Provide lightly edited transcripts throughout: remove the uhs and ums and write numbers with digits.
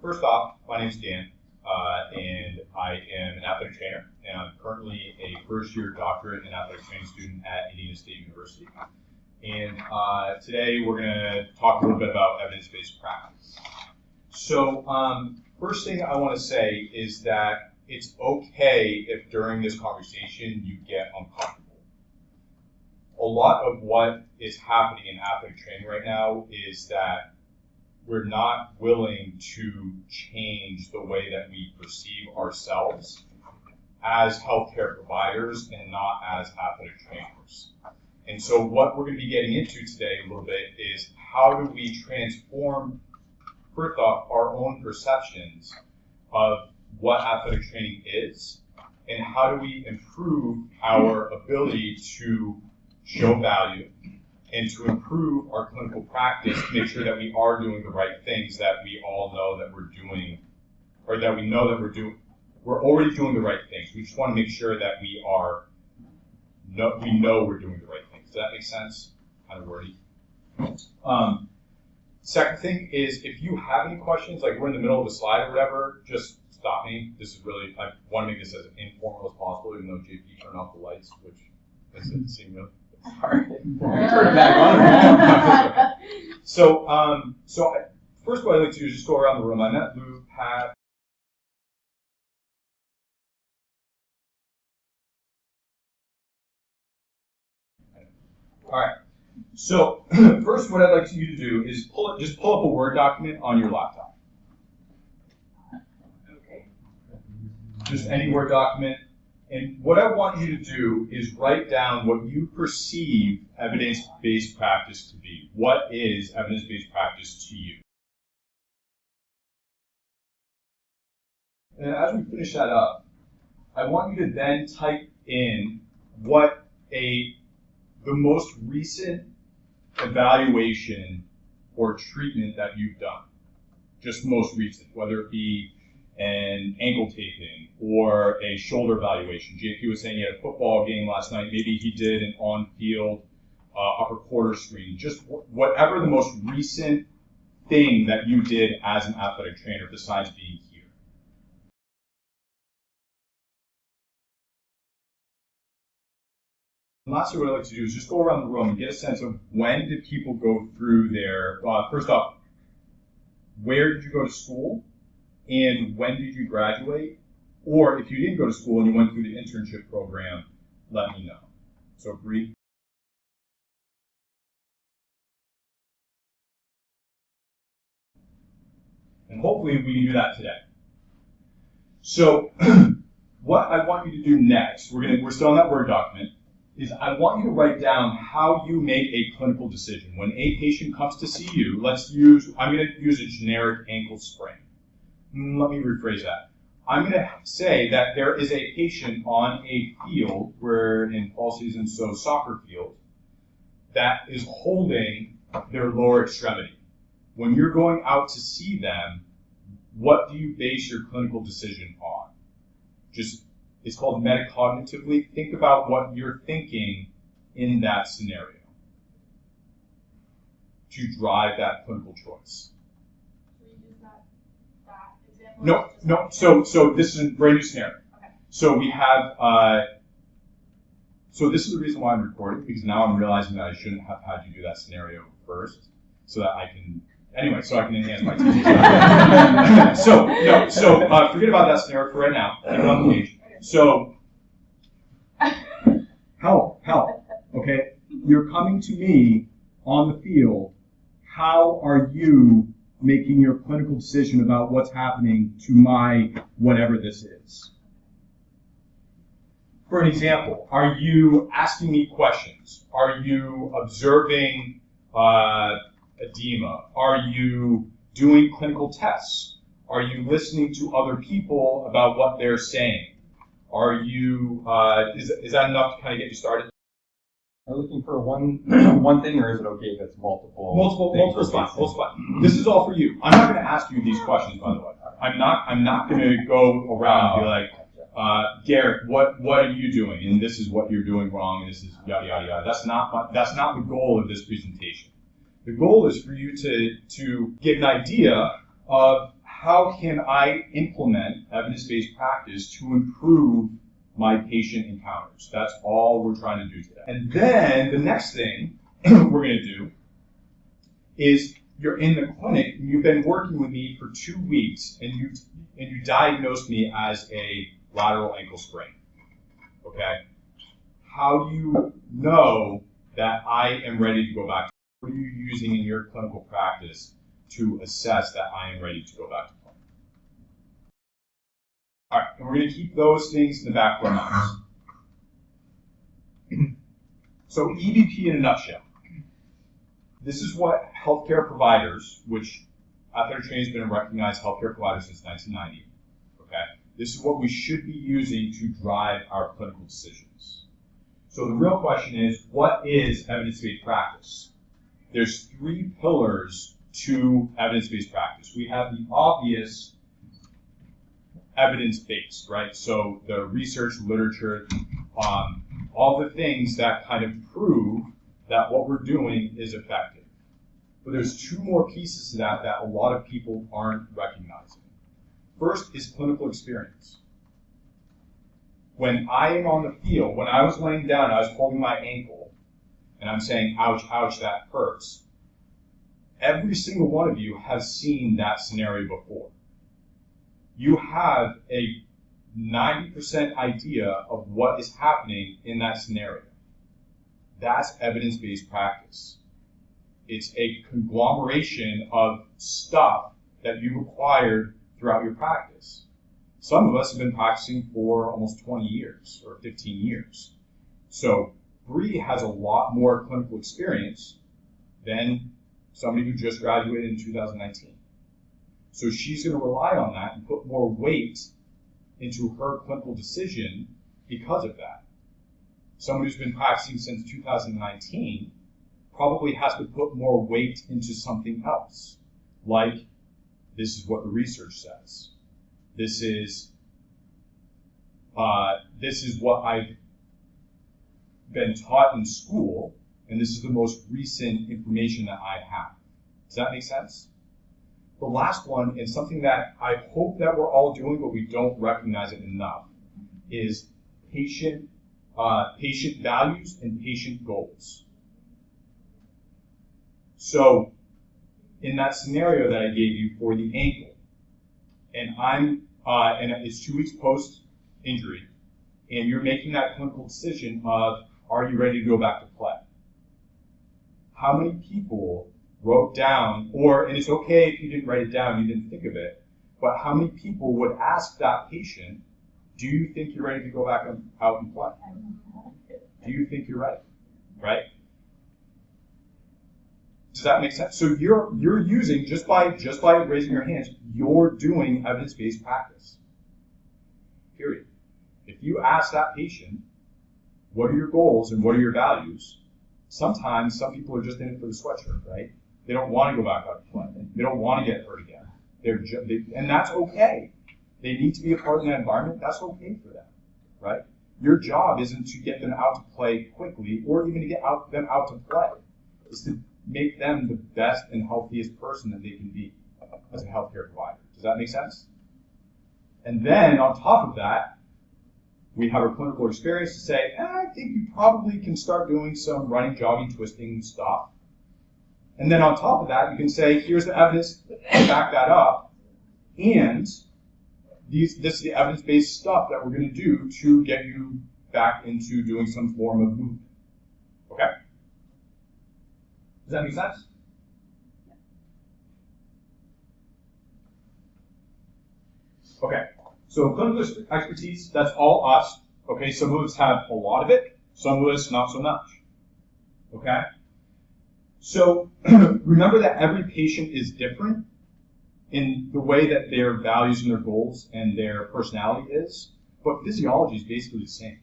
First off, my name's Dan, and I am an athletic trainer, and I'm currently a first-year doctorate in athletic training student at Indiana State University. And today we're going to talk a little bit about evidence-based practice. So, first thing I want to say is that it's okay if during this conversation you get uncomfortable. A lot of what is happening in athletic training right now is that we're not willing to change the way that we perceive ourselves as healthcare providers and not as athletic trainers. And so what we're going to be getting into today a little bit is how do we transform, first off, our own perceptions of what athletic training is, and how do we improve our ability to show value and to improve our clinical practice to make sure that we are doing the right things that we all know that we're doing, or that we know that we're doing. We're already doing the right things. We just want to make sure that we know we're doing the right things. Does that make sense? Kind of wordy. Second thing is, if you have any questions, like we're in the middle of a slide or whatever, just stop me. This is really, I want to make this as informal as possible, even though JP turned off the lights, which doesn't seem real. Sorry. Turn it back on. So first what I'd like to do is just go around the room. I met Lou, Pat. All right. So first, what I'd like you to do is pull up a Word document on your laptop. Okay. Just any Word document. And what I want you to do is write down what you perceive evidence-based practice to be. What is evidence-based practice to you? And as we finish that up, I want you to then type in what the most recent evaluation or treatment that you've done. Just most recent, whether it be an ankle taping or a shoulder evaluation. JP was saying he had a football game last night. Maybe he did an on-field upper quarter screen. Just whatever the most recent thing that you did as an athletic trainer besides being here. And lastly, what I'd like to do is just go around the room and get a sense of when did people go through their, first off, where did you go to school? And when did you graduate? Or if you didn't go to school and you went through the internship program, let me know. So agree. And hopefully we can do that today. So what I want you to do next, we're still on that Word document, is I want you to write down how you make a clinical decision. When a patient comes to see you, I'm going to use a generic ankle sprain. Let me rephrase that. I'm going to say that there is a patient on a field, we're in fall season, so soccer field, that is holding their lower extremity. When you're going out to see them, what do you base your clinical decision on? It's called metacognitively. Think about what you're thinking in that scenario to drive that clinical choice. No. So this is a brand new scenario. Okay. So we have. So this is the reason why I'm recording, because now I'm realizing that I shouldn't have had you do that scenario first, so that I can. Anyway, so I can enhance my teaching. So forget about that scenario for right now. Keep it on the page. So help. Okay, you're coming to me on the field. How are you making your clinical decision about what's happening to my whatever this is? For an example, are you asking me questions? Are you observing edema? Are you doing clinical tests? Are you listening to other people about what they're saying? Are you, is that enough to kind of get you started? Are you looking for one thing, or is it okay if it's multiple? Multiple is fine. This is all for you. I'm not going to ask you these questions, by the way. I'm not going to go around and be like, Garrett, what are you doing? And this is what you're doing wrong, and this is yada yada yada. That's not the goal of this presentation. The goal is for you to get an idea of how can I implement evidence-based practice to improve my patient encounters. That's all we're trying to do today. And then the next thing we're going to do is you're in the clinic and you've been working with me for 2 weeks and you diagnosed me as a lateral ankle sprain. Okay? How do you know that I am ready to go back? What are you using in your clinical practice to assess that I am ready to go back to clinic? All right, and we're going to keep those things in the back of our minds. So EBP in a nutshell. This is what healthcare providers, which athletic training has been a recognized healthcare provider since 1990. Okay, this is what we should be using to drive our clinical decisions. So the real question is, what is evidence-based practice? There's 3 pillars to evidence-based practice. We have the obvious evidence-based, right? So the research, literature, all the things that kind of prove that what we're doing is effective. But there's 2 more pieces to that that a lot of people aren't recognizing. First is clinical experience. When I am on the field, when I was laying down, I was holding my ankle, and I'm saying, ouch, ouch, that hurts. Every single one of you has seen that scenario before. You have a 90% idea of what is happening in that scenario. That's evidence-based practice. It's a conglomeration of stuff that you've acquired throughout your practice. Some of us have been practicing for almost 20 years or 15 years. So Bree has a lot more clinical experience than somebody who just graduated in 2019. So she's going to rely on that and put more weight into her clinical decision because of that. Someone who's been practicing since 2019 probably has to put more weight into something else, like this is what the research says. This is what I've been taught in school, and this is the most recent information that I have. Does that make sense? The last one, and something that I hope that we're all doing, but we don't recognize it enough, is patient values and patient goals. So, in that scenario that I gave you for the ankle, and it's 2 weeks post injury, and you're making that clinical decision of, are you ready to go back to play? How many people wrote down, and it's okay if you didn't write it down, you didn't think of it, but how many people would ask that patient, do you think you're ready to go back out and play? Do you think you're ready? Right? Does that make sense? So you're using, just by raising your hands, you're doing evidence-based practice. Period. If you ask that patient, what are your goals and what are your values? Sometimes some people are just in it for the sweatshirt, right? They don't want to go back out to play. They don't want to get hurt again. And that's okay. They need to be a part of that environment. That's okay for them, right? Your job isn't to get them out to play quickly or even to get them out to play. It's to make them the best and healthiest person that they can be as a healthcare provider. Does that make sense? And then on top of that, we have our clinical experience to say, I think you probably can start doing some running, jogging, twisting stuff. And then on top of that, you can say, here's the evidence to back that up. And this is the evidence-based stuff that we're going to do to get you back into doing some form of movement. Okay? Does that make sense? Okay, so clinical expertise, that's all us. Okay, some of us have a lot of it, some of us not so much. Okay? So remember that every patient is different in the way that their values and their goals and their personality is, but physiology is basically the same,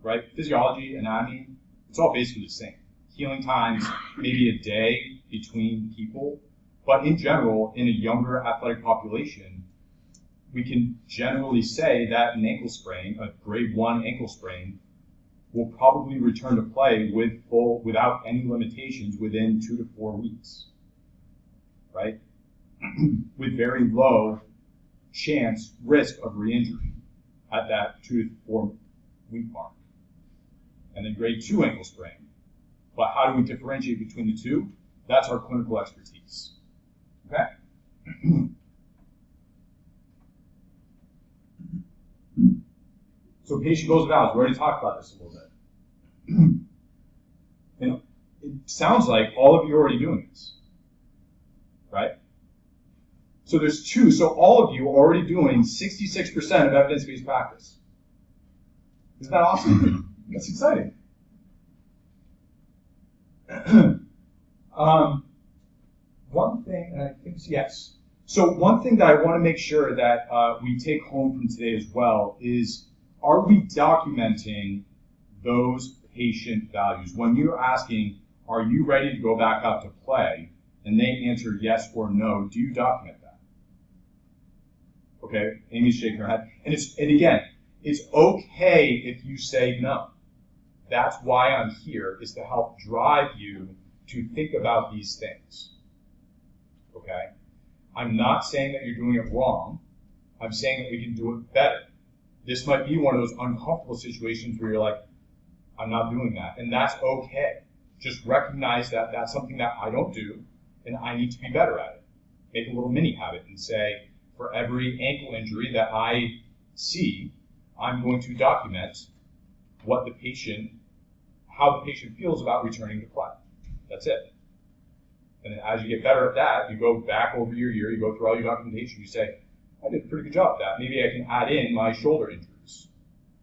right? Physiology, anatomy, it's all basically the same. Healing times, maybe a day between people, but in general, in a younger athletic population, we can generally say that an ankle sprain, a grade 1 ankle sprain, will probably return to play without any limitations within 2 to 4 weeks, right? with very low risk of re-injury at that 2 to 4 week mark. And then grade 2 ankle sprain. But how do we differentiate between the two? That's our clinical expertise. Okay? So patient goes valves. We already talked about this a little bit. And it sounds like all of you are already doing this, right? So there's two. So all of you are already doing 66% of evidence-based practice. Isn't that awesome? That's exciting. One thing, and I think, yes. So one thing that I want to make sure that we take home from today as well is, are we documenting those patient values? When you're asking, are you ready to go back out to play, and they answer yes or no, do you document that? Okay, Amy's shaking her head. And again, it's okay if you say no. That's why I'm here, is to help drive you to think about these things. Okay? I'm not saying that you're doing it wrong. I'm saying that we can do it better. This might be one of those uncomfortable situations where you're like, I'm not doing that. And that's okay. Just recognize that that's something that I don't do, and I need to be better at it. Make a little mini habit and say, for every ankle injury that I see, I'm going to document how the patient feels about returning to play. That's it. And then as you get better at that, you go back over your year, you go through all your documentation, you say, I did a pretty good job at that. Maybe I can add in my shoulder injuries,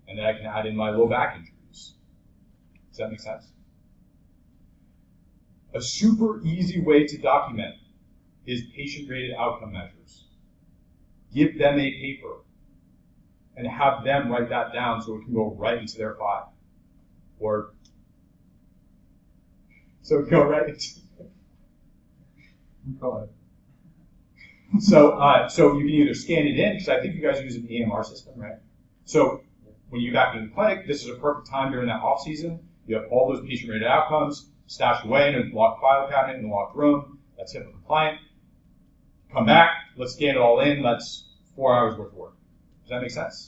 and then I can add in my low back injuries. Does that make sense? A super easy way to document is patient-rated outcome measures. Give them a paper and have them write that down so it can go right into their file. Or, so it can go right into go ahead. So you can either scan it in, because I think you guys use an EMR system, right? So when you're back in the clinic, this is a perfect time during that off season. You have all those patient-rated outcomes stashed away in a locked file cabinet in the locked room. That's HIPAA compliant. Come back, let's scan it all in. That's 4 hours worth of work. Does that make sense?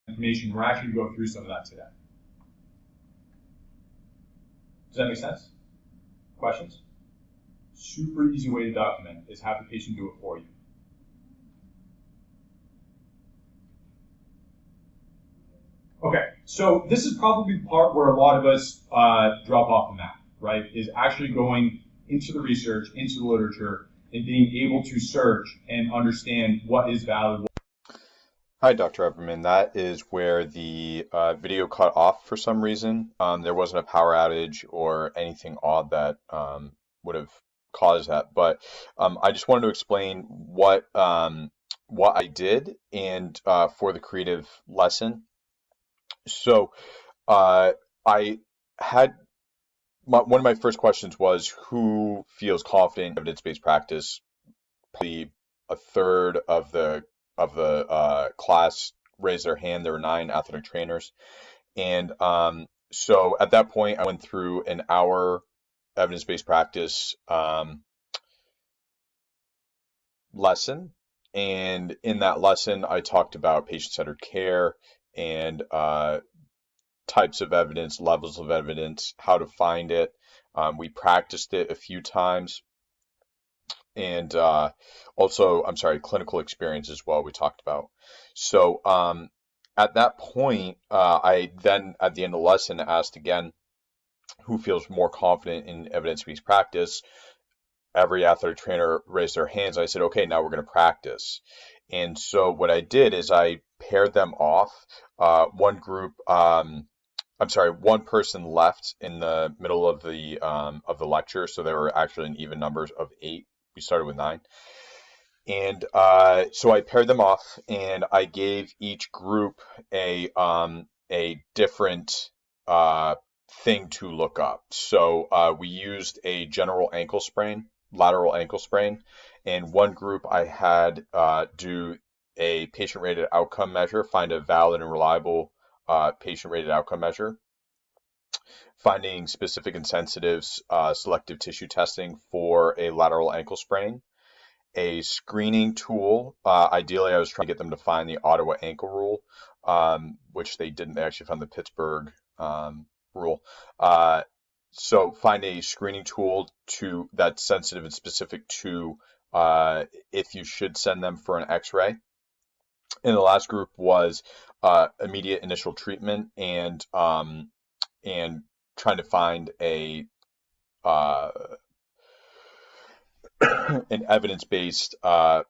Information, we're actually going to go through some of that today. Does that make sense? Questions? Super easy way to document is have the patient do it for you. Okay, so this is probably the part where a lot of us drop off the map, right? Is actually going into the research, into the literature, and being able to search and understand what is valid. Hi, Dr. Everman. That is where the video cut off for some reason. There wasn't a power outage or anything odd that would have caused that. But I just wanted to explain what I did and for the creative lesson. So I had one of my first questions was, who feels confident in evidence-based practice? Probably a third of the class raised their hand. There were 9 athletic trainers. And so at that point, I went through an hour evidence-based practice lesson. And in that lesson, I talked about patient-centered care and types of evidence, levels of evidence, how to find it. We practiced it a few times. And also, clinical experience as well, we talked about. So at that point, I then, at the end of the lesson, asked again, who feels more confident in evidence-based practice? Every athletic trainer raised their hands. I said, okay, now we're going to practice. And so what I did is I paired them off. One person left in the middle of the lecture, so there were actually an even numbers of 8. We started with 9. And so I paired them off, and I gave each group a different thing to look up. So we used a general ankle sprain, lateral ankle sprain, and one group I had do a patient-rated outcome measure, find a valid and reliable patient-rated outcome measure. finding specific and sensitive selective tissue testing for a lateral ankle sprain, a screening tool. Ideally, I was trying to get them to find the Ottawa ankle rule, which they didn't. They actually found the Pittsburgh rule. So find a screening tool that's sensitive and specific to if you should send them for an X-ray. And the last group was immediate initial treatment and trying to find uh, an evidence-based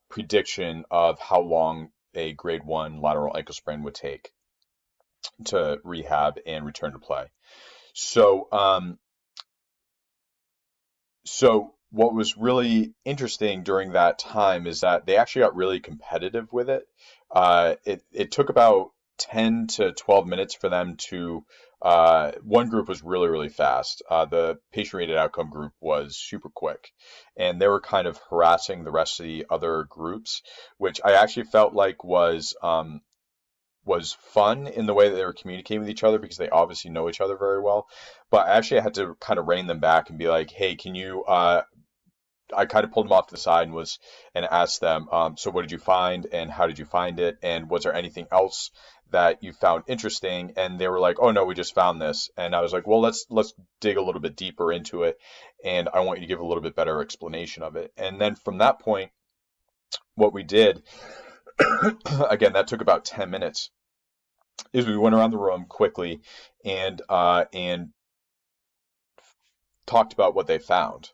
prediction of how long a grade 1 lateral ankle sprain would take to rehab and return to play. So, so what was really interesting during that time is that they actually got really competitive with it. It took about 10 to 12 minutes for them to. One group was really, really fast. The patient-rated outcome group was super quick, and they were kind of harassing the rest of the other groups, which I actually felt like was fun in the way that they were communicating with each other because they obviously know each other very well. But actually, I had to kind of rein them back and be like, "Hey, can you?" I kind of pulled them off to the side and asked them, "So what did you find, and how did you find it, and was there anything else that you found interesting?" And they were like, "Oh no, we just found this." And I was like, "Well, let's dig a little bit deeper into it, and I want you to give a little bit better explanation of it." And then from that point, what we did, again, that took about 10 minutes, is we went around the room quickly and talked about what they found.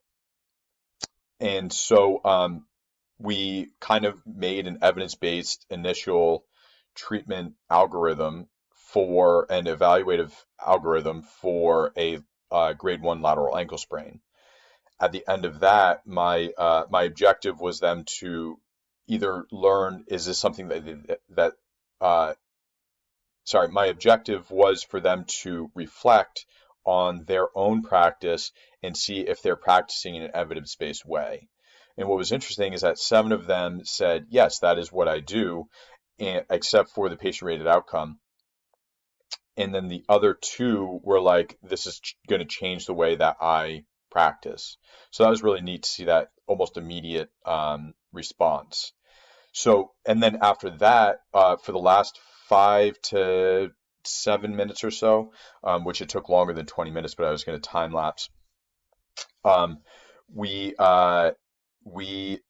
And so we kind of made an evidence-based initial treatment algorithm for an evaluative algorithm for a grade 1 lateral ankle sprain. At the end of that, my objective was them to either learn, is this something my objective was for them to reflect on their own practice and see if they're practicing in an evidence-based way. And what was interesting is that 7 of them said, yes, that is what I do, except for the patient-rated outcome. And then the other 2 were like, this is going to change the way that I practice. So that was really neat to see that almost immediate response. So, and then after that, for the last 5 to 7 minutes or so, which it took longer than 20 minutes, but I was going to time lapse. We we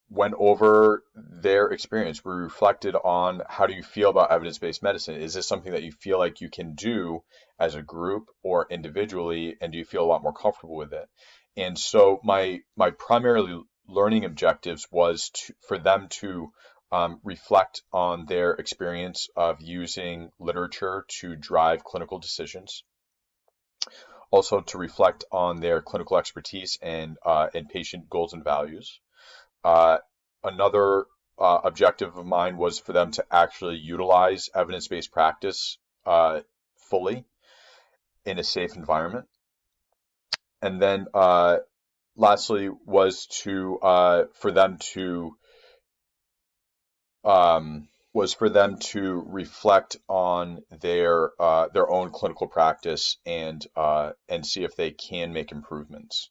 went over their experience. We reflected on, how do you feel about evidence-based medicine? Is this something that you feel like you can do as a group or individually, and do you feel a lot more comfortable with it? And so my primarily learning objectives was for them to reflect on their experience of using literature to drive clinical decisions. Also to reflect on their clinical expertise and patient goals and values. Another objective of mine was for them to actually utilize evidence-based practice fully in a safe environment. And then lastly was for them to reflect on their own clinical practice and see if they can make improvements.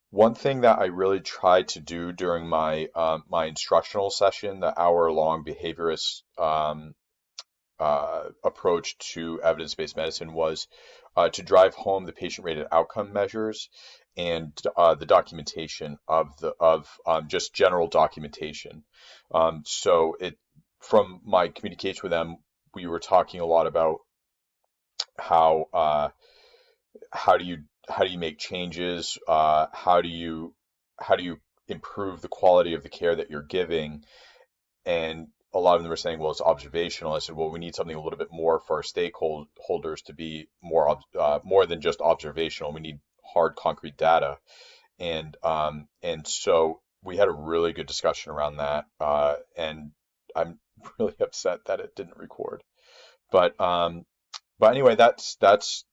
One thing that I really tried to do during my my instructional session, the hour-long behaviorist approach to evidence-based medicine, was to drive home the patient-rated outcome measures and the documentation of just general documentation. So from my communication with them, we were talking a lot about how how do you make changes? How do you improve the quality of the care that you're giving? And a lot of them were saying, well, it's observational. I said, well, we need something a little bit more for our stakeholders to be more than just observational. We need hard, concrete data. And so we had a really good discussion around that. And I'm really upset that it didn't record. But anyway, that's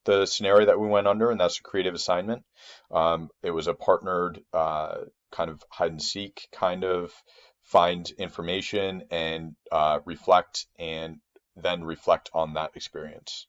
the scenario that we went under, and that's a creative assignment. It was a partnered kind of hide and seek, kind of find information and reflect, and then reflect on that experience.